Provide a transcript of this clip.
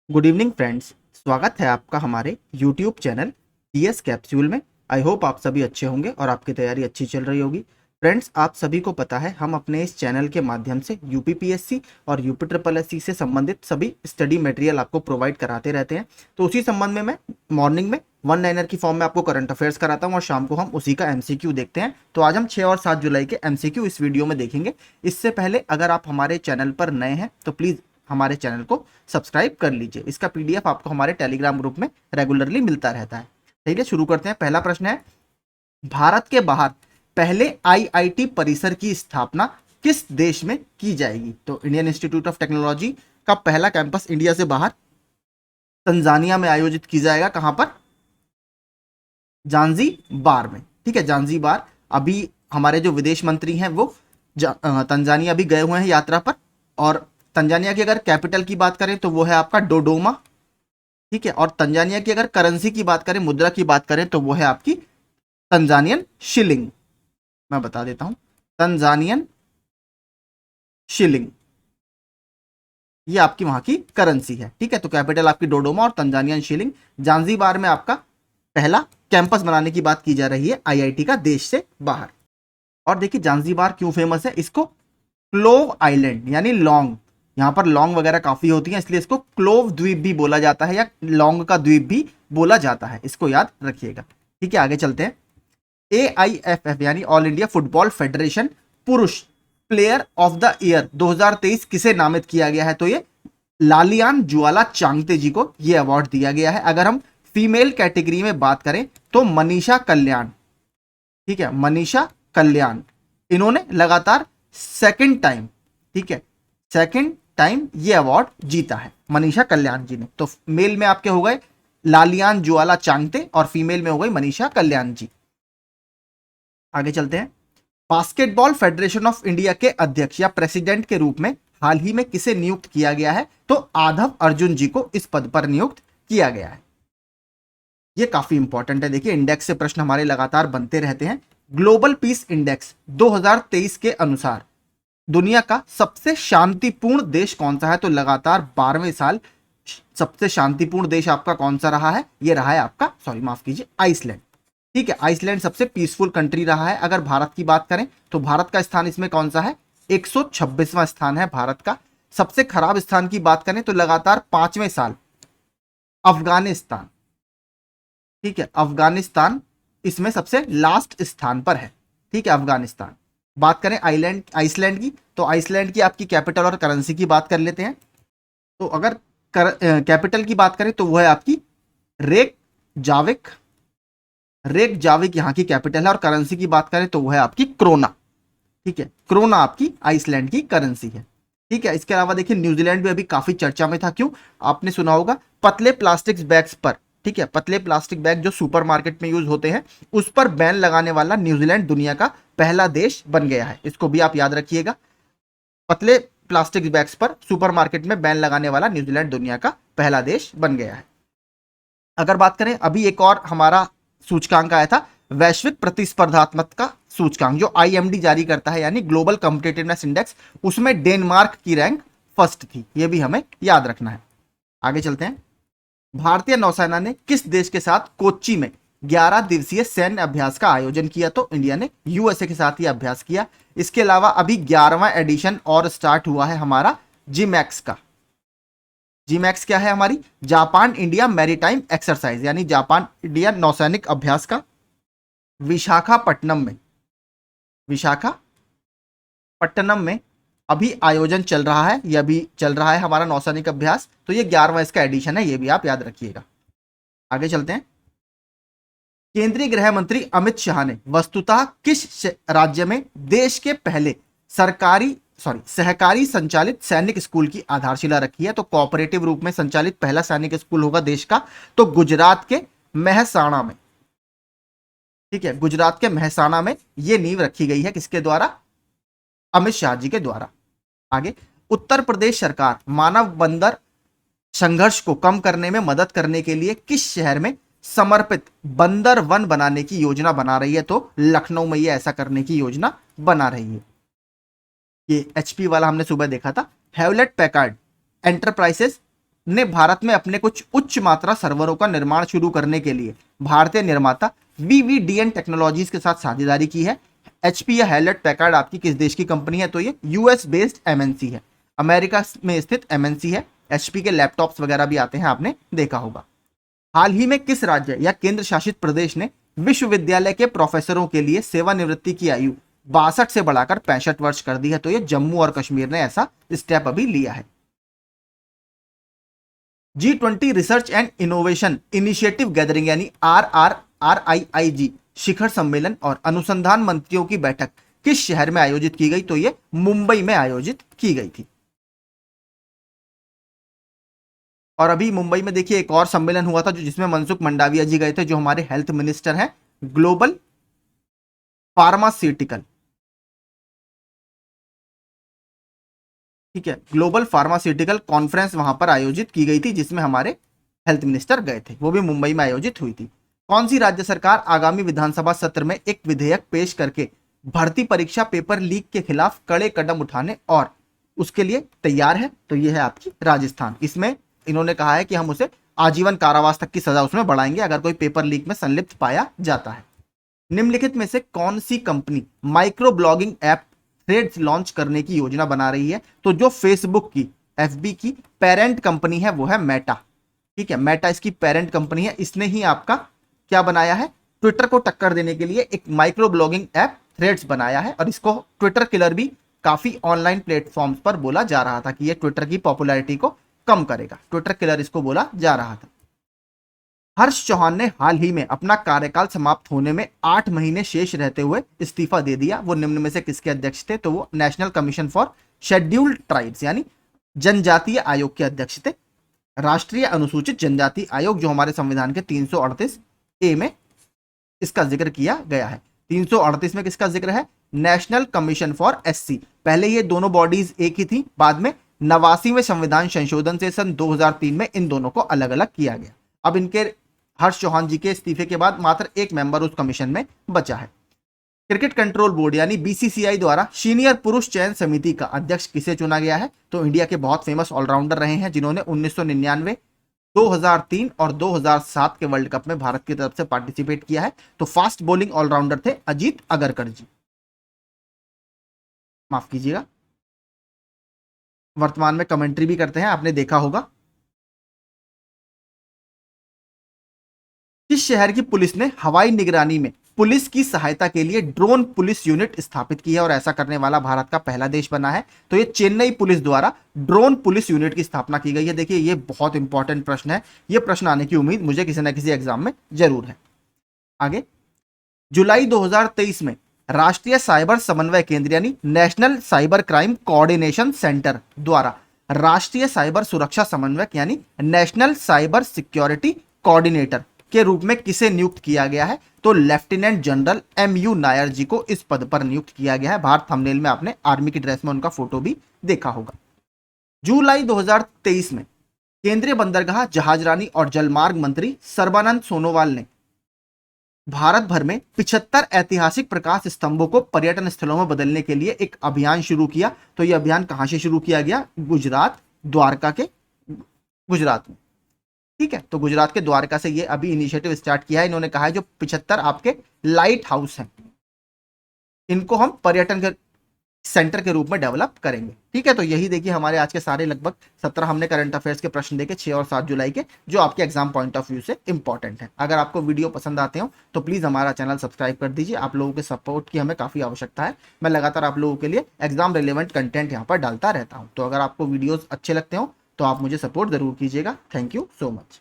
Good evening friends. स्वागत है आपका हमारे यूट्यूब चैनल टीएस कैप्सूल में। आई होप आप सभी अच्छे होंगे और आपकी तैयारी अच्छी चल रही होगी। फ्रेंड्स, आप सभी को पता है हम अपने इस चैनल के माध्यम से यूपीपीएससी और यूपी ट्रिपल एससी से संबंधित सभी स्टडी मटेरियल आपको प्रोवाइड कराते रहते हैं। तो उसी संबंध में मैं मॉर्निंग में वन लाइनर की फॉर्म में आपको करंट अफेयर्स कराता हूँ और शाम को हम उसी का एमसीक्यू देखते हैं। तो आज हम 6 और 7 जुलाई के एमसीक्यू इस वीडियो में देखेंगे। इससे पहले अगर आप हमारे चैनल पर नए हैं तो प्लीज़ हमारे चैनल को सब्सक्राइब कर लीजिए। इसका पीडीएफ आपको हमारे टेलीग्राम ग्रुप में रेगुलरली मिलता रहता है। चलिए शुरू करते हैं। पहला प्रश्न है, भारत के बाहर पहले आईआईटी परिसर की स्थापना किस देश में की जाएगी? तो इंडियन इंस्टीट्यूट ऑफ टेक्नोलॉजी का पहला कैंपस इंडिया से बाहर तंजानिया में आयोजित की जाएगा। कहां पर? जांजीबार में। ठीक है, जांजीबार। अभी हमारे जो विदेश मंत्री हैं वो तंजानिया भी गए हुए हैं यात्रा पर। और तंजानिया की अगर कैपिटल की बात करें तो वो है आपका डोडोमा। ठीक है, और तंजानिया की अगर करेंसी की बात करें, मुद्रा की बात करें, तो वो है आपकी तंजानियन शिलिंग। मैं बता देता हूं, तंजानियन शिलिंग ये आपकी वहां की करेंसी है। ठीक है, तो कैपिटल आपकी डोडोमा और तंजानियन शिलिंग। जांजीबार में आपका पहला कैंपस बनाने की बात की जा रही है आईआईटी का, देश से बाहर। और देखिए जांजीबार क्यों फेमस है, इसको क्लोव आइलैंड यानी लौंग, यहां पर लौंग वगैरह काफी होती हैं, इसलिए इसको क्लोव द्वीप भी बोला जाता है या लौंग का द्वीप भी बोला जाता है। इसको याद रखिएगा। ठीक है, आगे चलते हैं। AIFF यानी ऑल इंडिया फुटबॉल फेडरेशन पुरुष प्लेयर ऑफ द ईयर 2023 किसे नामित किया गया है? तो ये लालियान ज्वाला चांगते जी को यह अवार्ड दिया गया है। अगर हम फीमेल कैटेगरी में बात करें तो मनीषा कल्याण। ठीक है, मनीषा कल्याण, इन्होंने लगातार सेकंड टाइम, ठीक है, सेकंड टाइम ये अवार्ड जीता है मनीषा कल्याण जी ने। तो मेल में आपके हो गए लालियान ज्वाला चांगते और फीमेल में हो गई मनीषा कल्याण जी। आगे चलते हैं। बास्केटबॉल फेडरेशन ऑफ इंडिया के अध्यक्ष या प्रेसिडेंट के रूप में हाल ही में किसे नियुक्त किया गया है? तो आधव अर्जुन जी को इस पद पर नियुक्त किया गया है। ये काफी इंपॉर्टेंट है। देखिए, इंडेक्स से प्रश्न हमारे लगातार बनते रहते हैं। ग्लोबल पीस इंडेक्स 2023 के अनुसार दुनिया का सबसे शांतिपूर्ण देश कौन सा है? तो लगातार 12वें साल सबसे शांतिपूर्ण देश आपका कौन सा रहा है? ये रहा है आपका, सॉरी माफ कीजिए, आइसलैंड। ठीक है, आइसलैंड सबसे पीसफुल कंट्री रहा है। अगर भारत की बात करें तो भारत का स्थान इसमें कौन सा है? 126वां स्थान है भारत का। सबसे खराब स्थान की बात करें तो लगातार 5वें साल अफगानिस्तान। ठीक है, अफगानिस्तान इसमें सबसे लास्ट स्थान पर है। ठीक है, अफगानिस्तान। बात करें आइसलैंड की, तो आइसलैंड की आपकी कैपिटल और करेंसी की बात कर लेते हैं। तो अगर कैपिटल की बात करें तो वो है आपकी रेक जाविक यहाँ की कैपिटल है। और करेंसी की बात करें तो वो है आपकी क्रोना। ठीक है, क्रोना आपकी आइसलैंड की करेंसी है। ठीक है, इसके अलावा देखिए न्यूजीलैंड भी अभी काफी चर्चा में था। क्यों? आपने सुना होगा पतले प्लास्टिक बैग्स पर, ठीक है, पतले प्लास्टिक बैग जो सुपरमार्केट में यूज होते हैं उस पर बैन लगाने वाला न्यूजीलैंड दुनिया का पहला देश बन गया है। इसको भी आप याद रखिएगा। पतले प्लास्टिक बैग्स पर सुपरमार्केट में बैन लगाने वाला न्यूजीलैंड दुनिया का पहला देश बन गया है। अगर बात करें, अभी एक और हमारा सूचकांक आया था, वैश्विक प्रतिस्पर्धात्मकता सूचकांक, जो आईएमडी जारी करता है यानी ग्लोबल कॉम्पिटिटिवनेस इंडेक्स, उसमें डेनमार्क की रैंक फर्स्ट थी। यह भी हमें याद रखना है। आगे चलते हैं। भारतीय नौसेना ने किस देश के साथ कोच्चि में 11 दिवसीय सैन्य अभ्यास का आयोजन किया? तो इंडिया ने यूएसए के साथ यह अभ्यास किया। इसके अलावा अभी 11वां एडिशन और स्टार्ट हुआ है हमारा जीमैक्स का। जीमैक्स क्या है? हमारी जापान इंडिया मैरीटाइम एक्सरसाइज यानी जापान इंडिया नौसैनिक अभ्यास का विशाखापट्टनम में अभी आयोजन चल रहा है। यह भी चल रहा है हमारा नौसैनिक अभ्यास। तो ये 11वां इसका एडिशन है, ये भी आप याद रखिएगा। आगे चलते हैं। केंद्रीय गृह मंत्री अमित शाह ने वस्तुतः किस राज्य में देश के पहले सहकारी संचालित सैनिक स्कूल की आधारशिला रखी है? तो कोऑपरेटिव रूप में संचालित पहला सैनिक स्कूल होगा देश का, तो गुजरात के महसाणा में। ठीक है, गुजरात के महसाणा में यह नींव रखी गई है। किसके द्वारा? अमित शाह जी के द्वारा। आगे, उत्तर प्रदेश सरकार मानव बंदर संघर्ष को कम करने में मदद करने के लिए किस शहर में समर्पित बंदर वन बनाने की योजना बना रही है? तो लखनऊ में ये ऐसा करने की योजना बना रही है। ये एचपी वाला हमने सुबह देखा था। हेवलेट पैकार्ड एंटरप्राइजेस ने भारत में अपने कुछ उच्च मात्रा सर्वरों का निर्माण शुरू करने के लिए भारतीय निर्माता VVDN टेक्नोलॉजीज के साथ साझेदारी की है। HP या हेलट पैकार्ड आपकी किस देश की कंपनी है? तो ये US बेस्ड MNC है, अमेरिका में स्थित MNC है। HP के लैपटॉप्स वगैरह भी आते हैं, आपने देखा होगा। हाल ही में किस राज्य या केंद्र शासित प्रदेश ने विश्वविद्यालय के प्रोफेसरों के लिए सेवानिवृत्ति की आयु 62 से बढ़ाकर 65 वर्ष कर दी है? तो ये जम्मू और कश्मीर ने ऐसा स्टेप अभी लिया है। G20 research and innovation initiative gathering यानी RRIIG शिखर सम्मेलन और अनुसंधान मंत्रियों की बैठक किस शहर में आयोजित की गई? तो ये मुंबई में आयोजित की गई थी। और अभी मुंबई में देखिए एक और सम्मेलन हुआ था जिसमें मनसुख मंडाविया जी गए थे, जो हमारे हेल्थ मिनिस्टर हैं। ग्लोबल फार्मास्यूटिकल, ठीक है, ग्लोबल फार्मास्यूटिकल कॉन्फ्रेंस वहां पर आयोजित की गई थी, जिसमें हमारे हेल्थ मिनिस्टर गए थे, वो भी मुंबई में आयोजित हुई थी। कौन सी राज्य सरकार आगामी विधानसभा सत्र में एक विधेयक पेश करके भर्ती परीक्षा पेपर लीक के खिलाफ कड़े कदम उठाने और उसके लिए तैयार है? तो यह है आपकी राजस्थान। इसमें इन्होंने कहा है कि हम उसे आजीवन कारावास तक की सजा उसमें बढ़ाएंगे अगर कोई पेपर लीक में संलिप्त पाया जाता है। निम्नलिखित में से कौन सी company microblogging app Threads launch करने की योजना बना रही है? तो जो फेसबुक की FB की पेरेंट कंपनी है वो है मेटा, ठीक है, मेटा इसकी पेरेंट कंपनी है। इसने ही आपका क्या बनाया है? ट्विटर को टक्कर देने के लिए एक माइक्रो ब्लॉगिंग ऐप थ्रेड्स बनाया है, और इसको ट्विटर किलर भी काफी ऑनलाइन प्लेटफॉर्म्स पर बोला जा रहा था कि ये ट्विटर की पॉपुलैरिटी को कम करेगा। ट्विटर किलर इसको बोला जा रहा था। हर्ष चौहान ने हाल ही में अपना कार्यकाल समाप्त होने में 8 महीने शेष रहते हुए इस्तीफा दे दिया। वो निम्न में से किसके अध्यक्ष थे? तो वो national commission for scheduled tribes यानी जनजातीय आयोग के अध्यक्ष थे। राष्ट्रीय अनुसूचित जनजाति आयोग, जो हमारे संविधान के 338A में इसका जिक्र किया गया है। 338 में किसका जिक्र है? National commission for SC। पहले ये दोनों बॉडीज एक ही थी, बाद में 89वें संविधान संशोधन से सन 2003 में इन दोनों को अलग अलग किया गया। अब इनके हर्ष चौहान जी के इस्तीफे के बाद मात्र एक मेंबर उस कमीशन में बचा है। क्रिकेट कंट्रोल बोर्ड यानी BCCI द्वारा सीनियर पुरुष चयन समिति का अध्यक्ष किसे चुना गया है? तो इंडिया के बहुत फेमस ऑलराउंडर रहे हैं जिन्होंने 1999, 2003 और 2007 के वर्ल्ड कप में भारत की तरफ से पार्टिसिपेट किया है। तो फास्ट बॉलिंग ऑलराउंडर थे अजीत अगरकर जी, माफ कीजिएगा। वर्तमान में कमेंट्री भी करते हैं, आपने देखा होगा। किस शहर की पुलिस ने हवाई निगरानी में पुलिस की सहायता के लिए ड्रोन पुलिस यूनिट स्थापित की है और ऐसा करने वाला भारत का पहला देश बना है? तो ये चेन्नई पुलिस द्वारा ड्रोन पुलिस यूनिट की स्थापना की गई है। देखिए ये बहुत इंपॉर्टेंट प्रश्न है, ये प्रश्न आने की उम्मीद मुझे किसी ना किसी एग्जाम में जरूर है। आगे, जुलाई 2023 में राष्ट्रीय साइबर समन्वय केंद्र यानी national cyber crime coordination centre द्वारा राष्ट्रीय साइबर सुरक्षा समन्वयक यानी नेशनल साइबर सिक्योरिटी कोऑर्डिनेटर के रूप में किसे नियुक्त किया गया है? तो लेफ्टिनेंट जनरल MU नायर जी को इस पद पर नियुक्त किया गया है। बाहर थंबनेल में आपने आर्मी की ड्रेस में उनका फोटो भी देखा होगा। जुलाई 2023 में केंद्रीय बंदरगाह, जहाजरानी और जलमार्ग मंत्री सर्बानंद सोनोवाल ने भारत भर में 75 ऐतिहासिक प्रकाश स्तंभों को पर्यटन स्थलों में बदलने के लिए एक अभियान शुरू किया। तो यह अभियान कहां से शुरू किया गया? गुजरात, द्वारका के गुजरात में, ठीक है। तो गुजरात के द्वारका से ये अभी इनिशिएटिव स्टार्ट किया है। इन्होंने कहा है जो 75 आपके लाइट हाउस हैं इनको हम पर्यटन के सेंटर के रूप में डेवलप करेंगे, ठीक है। तो यही देखिए हमारे आज के सारे लगभग 17 हमने करंट अफेयर्स के प्रश्न देखे 6 और 7 जुलाई के, जो आपके एग्जाम पॉइंट ऑफ व्यू से इंपॉर्टेंट है। अगर आपको वीडियो पसंद आते हो तो प्लीज हमारा चैनल सब्सक्राइब कर दीजिए। आप लोगों के सपोर्ट की हमें काफी आवश्यकता है। मैं लगातार आप लोगों के लिए एग्जाम रिलेवेंट कंटेंट यहाँ पर डालता रहता हूँ। तो अगर आपको वीडियोज अच्छे लगते हो तो आप मुझे सपोर्ट जरूर कीजिएगा। Thank you so much.